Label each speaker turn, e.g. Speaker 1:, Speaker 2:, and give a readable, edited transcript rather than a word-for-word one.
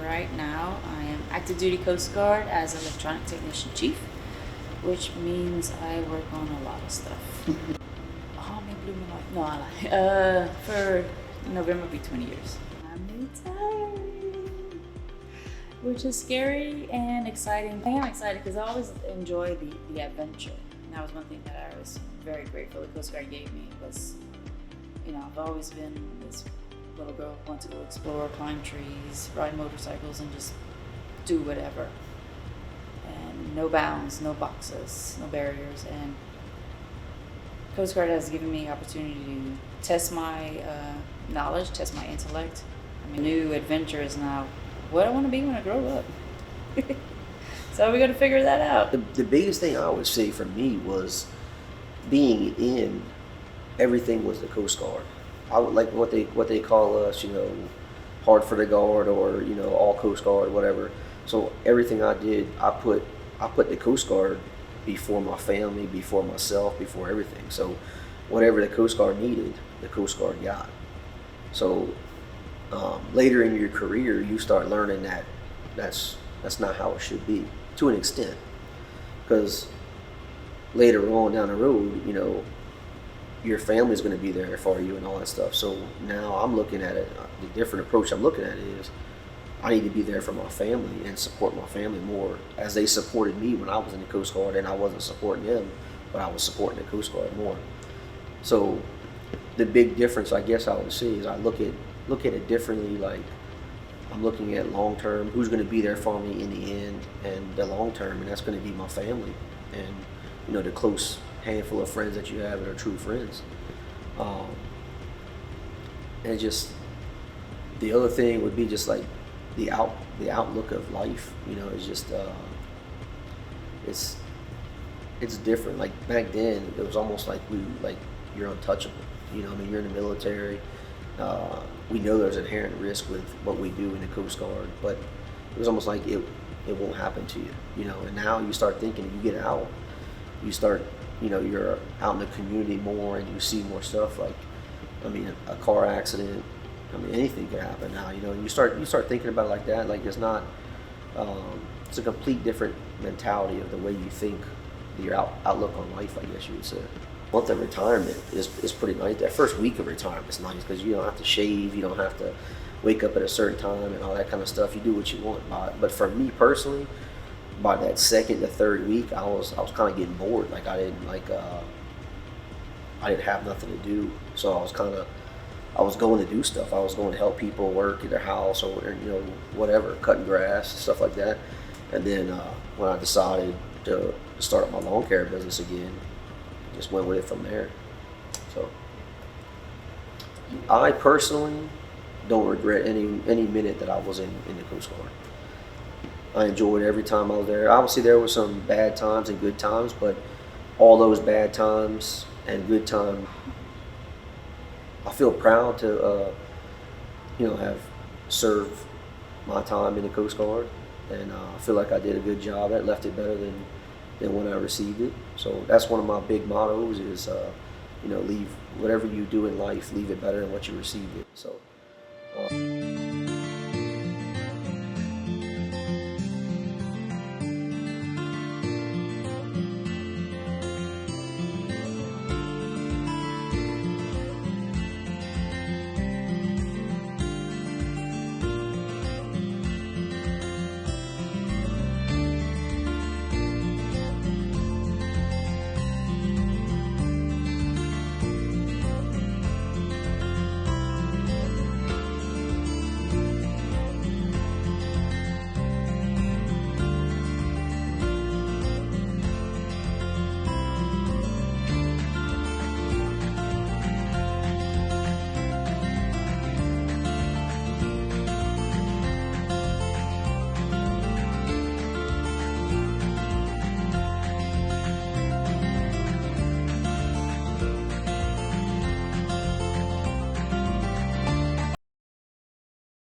Speaker 1: right now I am active duty Coast Guard as electronic technician chief, which means I work on a lot of stuff. Oh, me blew my life. No, I lie. For November will be 20 years. I'm retiring, which is scary and exciting. I am excited because I always enjoy the adventure. And that was one thing that I was very grateful the Coast Guard gave me was, I've always been this little girl who wants to go explore, climb trees, ride motorcycles, and just do whatever. And no bounds, no boxes, no barriers. And Coast Guard has given me opportunity to test my knowledge, test my intellect. New adventure is now what I want to be when I grow up. So we got to figure that out.
Speaker 2: The biggest thing I would say for me was being in everything was the Coast Guard. I would like what they call us, hard for the guard, or all Coast Guard, whatever. So everything I did, I put the Coast Guard before my family, before myself, before everything. So whatever the Coast Guard needed, the Coast Guard got. So later in your career, you start learning that that's not how it should be, to an extent, because later on down the road, your family's going to be there for you and all that stuff. So now I'm looking at it, the different approach I'm looking at is I need to be there for my family and support my family more, as they supported me when I was in the Coast Guard, and I wasn't supporting them, but I was supporting the Coast Guard more. So the big difference, I guess I would say, is I look at it differently. Like, I'm looking at long term, who's going to be there for me in the end, and the long term, and that's going to be my family and the close handful of friends that you have that are true friends. And just the other thing would be just like the outlook of life. It's just it's different. Like back then, it was almost like you're untouchable. You're in the military. We know there's inherent risk with what we do in the Coast Guard, but it was almost like it won't happen to you. And now you start thinking, you get out, you start, you're out in the community more, and you see more stuff. Like, a car accident. Anything could happen now. You start thinking about it like that. Like, it's not. It's a complete different mentality of the way you think, your outlook on life, I guess you would say. Month of retirement is pretty nice. That first week of retirement is nice because you don't have to shave, you don't have to wake up at a certain time and all that kind of stuff. You do what you want. But for me personally, by that second to third week, I was kind of getting bored. Like, I didn't have nothing to do, so I was going to do stuff. I was going to help people work at their house or whatever, cutting grass, stuff like that. And then when I decided to start up my lawn care business again, just went with it from there. So I personally don't regret any minute that I was in the Coast Guard. I enjoyed every time I was there. Obviously, there were some bad times and good times, but all those bad times and good times, I feel proud to, have served my time in the Coast Guard, and I feel like I did a good job. That left it better than when I received it. So that's one of my big mottos is, leave whatever you do in life, leave it better than what you received it. So.